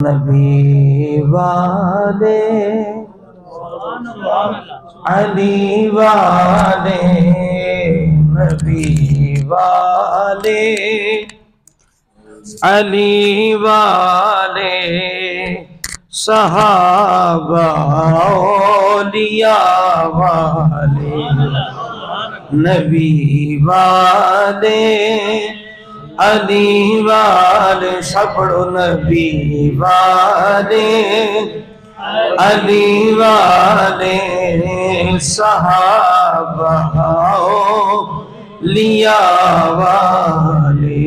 نبی والے علی والے نبی والے علی والے صحابہ اولیاء والے نبی والے علی والے سب پڑھو نبی والے علی والے صحابہ اولیاء والے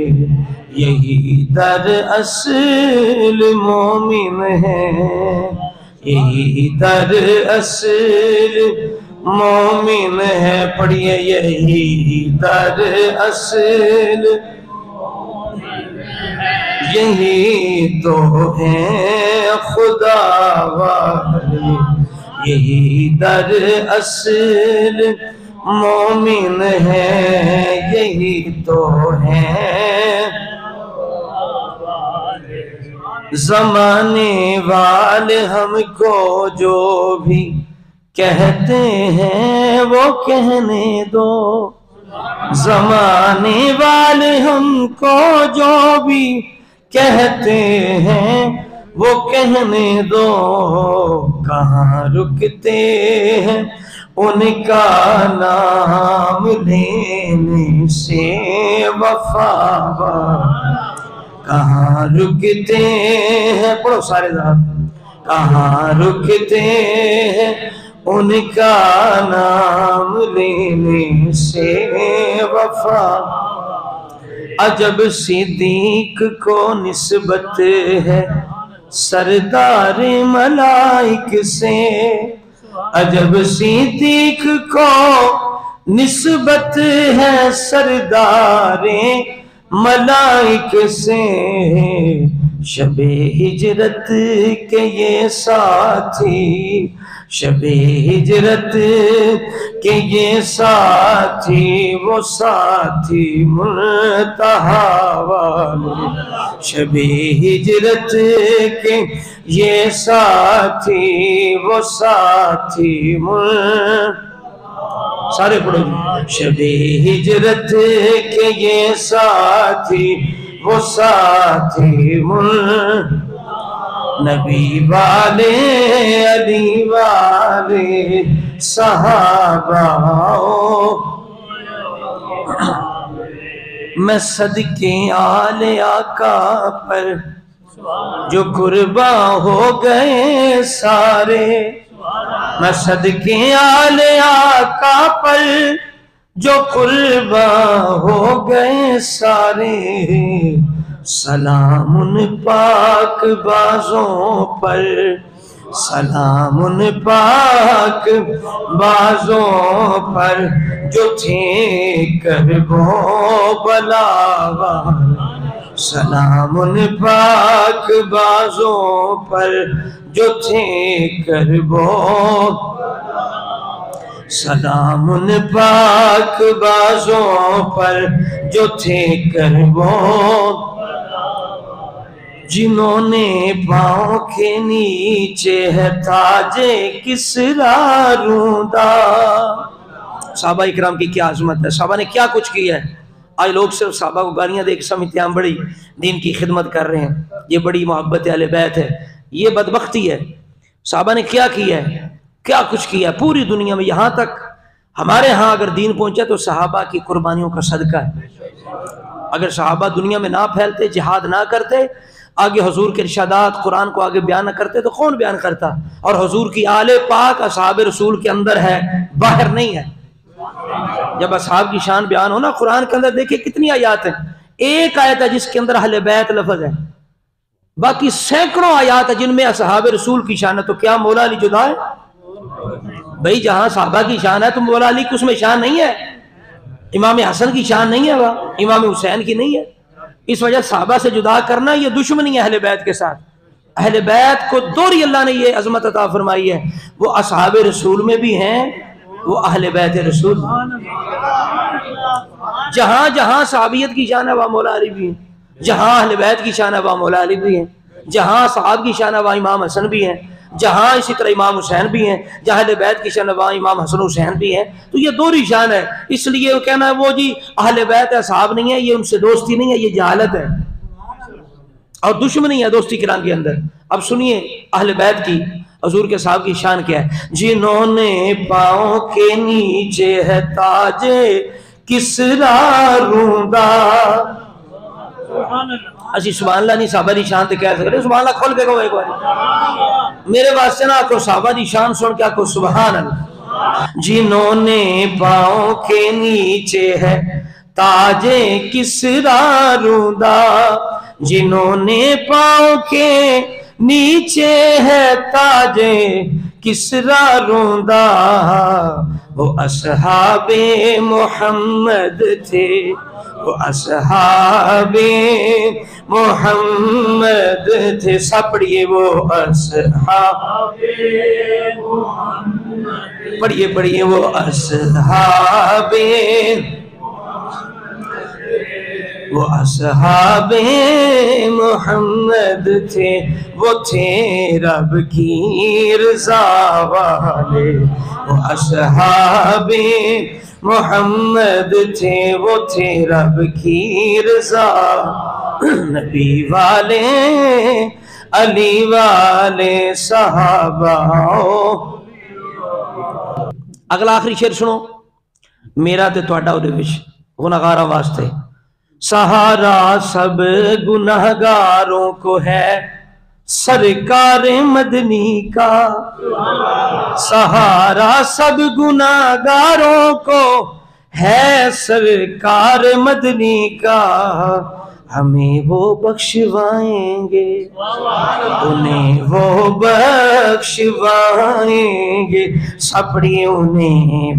یہی در اصل مومن ہے یہی در اصل مومن ہے پڑھیے یہی در اصل یہی تو ہیں خدا والے یہی در اصل مومن ہے یہی تو ہیں زمانے والے ہم کو جو بھی کہتے ہیں وہ کہنے دو زمانے والے ہم کو جو بھی کہتے ہیں وہ کہنے دو کہاں رکتے ہیں ان کا نام لینے سے وفا کہاں رکتے ہیں پڑھو سارے ذات کہاں رکتے ہیں ان کا نام لینے سے وفا عجب صدیق کو نسبت ہے سردار ملائک سے عجب صدیق کو نسبت ہے سردار ملائک سے شب ہجرت کے یہ ساتھی شب ہجرت کے یہ ساتھی وہ ساتھی منتہا والے شب ہجرت کے یہ ساتھی وہ ساتھی سارے پڑھو شب ہجرت کے یہ ساتھی وہ ساتھی نبی والے علی والے صحابہ میں صدقے آل آقا پر جو قربان ہو گئے سارے میں صدقے آل آقا پر جو قربان ہو گئے سارے سلام ان پاک بازوں پر سلام ان پاک بازوں پر جو تھے کربو بلا سلام ان پاک بازوں پر جو تھے کربو سلام ان پاک بازوں پر جو تھے کربو جنہوں نے پاؤں کے نیچے ہے تاج کسریٰ روندا صحابہ اکرام کی کیا عظمت ہے صحابہ نے کیا کچھ کیا ہے آج لوگ صرف صحابہ کو گالیاں دے کے سمجھتے ہیں ہم بڑی دین کی خدمت کر رہے ہیں یہ بڑی محبت اہل بیت ہے یہ بدبختی ہے صحابہ نے کیا کیا ہے کیا کچھ کیا ہے پوری دنیا میں یہاں تک ہمارے ہاں اگر دین پہنچا تو صحابہ کی قربانیوں کا صدقہ ہے اگر صحابہ دنیا میں نہ پھیلتے جہاد نہ کرتے آگے حضور کے ارشادات قرآن کو آگے بیان نہ کرتے تو کون بیان کرتا اور حضور کی آل پاک اصحاب رسول کے اندر ہے باہر نہیں ہے جب اصحاب کی شان بیان ہونا قرآن کے اندر دیکھیں کتنی آیات ہیں ایک آیت ہے جس کے اندر اہل بیت لفظ ہے باقی سینکڑوں آیات ہیں جن میں اصحاب رسول کی شان ہے تو کیا مولا علی جدا ہے بھئی جہاں صحابہ کی شان ہے تو مولا علی کی اس میں شان نہیں ہے امام حسن کی شان نہیں ہے وہ امام حسین کی نہیں ہے اس وجہ صحابہ سے جدا کرنا یہ دشمنی ہے اہل بیت کے ساتھ اہل بیت کو دوری اللہ نے یہ عظمت عطا فرمائی ہے وہ اصحاب رسول میں بھی ہیں وہ اہل بیت رسول جہاں جہاں صحابیت کی شان ہے وہاں مولا علی بھی ہیں جہاں اہل بیت کی شان ہے وہاں مولا علی بھی ہیں جہاں صحابہ کی شان نواں امام حسن بھی ہیں، جہاں اسی طرح امام حسین بھی ہیں، جہاں اہل بیت کی شان نواں امام حسن حسین بھی ہیں، تو یہ دوہری شان ہے۔ اس لیے وہ کہنا ہے وہ جی اہل بیت ہے صحابہ نہیں ہے، یہ ان سے دوستی نہیں ہے، یہ جہالت ہے اور دشمنی ہے دوستی کرام کے اندر۔ اب سنیے اہل بیت کی، حضور کے صحابہ کی شان کیا ہے۔ جنہوں نے پاؤں کے نیچے ہے تاج کسریٰ روندا، اسی سبحان اللہ نہیں صحابہ دی شان تے کہہ سکتے، سبحان اللہ کھول کے کہو ایک بار میرے واسطے نہ آکو، صحابہ دی شان سن کے آکو سبحان اللہ۔ جنہوں نے پاؤں کے نیچے ہے تاج کسریٰ روندا، جنہوں نے پاؤں کے نیچے ہے تاج کسریٰ روندا، وہ اصحاب محمد تھے، وہ اصحاب محمد تھے، سب پڑھئے وہ اصحاب محمد، پڑھئے وہ اصحاب، وہ اصحاب محمد تھے، وہ تھے رب کی رضا والے، وہ اصحاب محمد تھے، وہ تھے رب کی رضا، نبی والے علی والے صحابہ۔ اگلا آخری شعر سنو میرا تے تہاڈا اودے وچ گناہگاراں واسطے۔ سہارا سب گناہگاروں کو ہے سرکار مدنی کا، سہارا سب گناہگاروں کو ہے سرکار مدنی کا، ہمیں وہ بخشوائیں گے، انہیں وہ بخشوائیں گے، سپڑی انہیں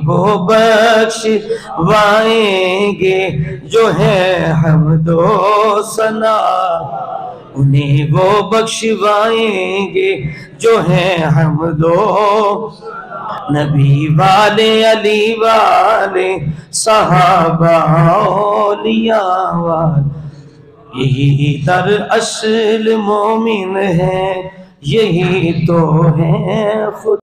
وہ بخشوائیں گے، جو ہے حمد و ثنا، انہیں وہ بخشوائیں گے جو ہے حمد و، نبی والے علی والے صحابہ اولیاء والے، یہی در اصل مومن ہے، یہی تو ہے خود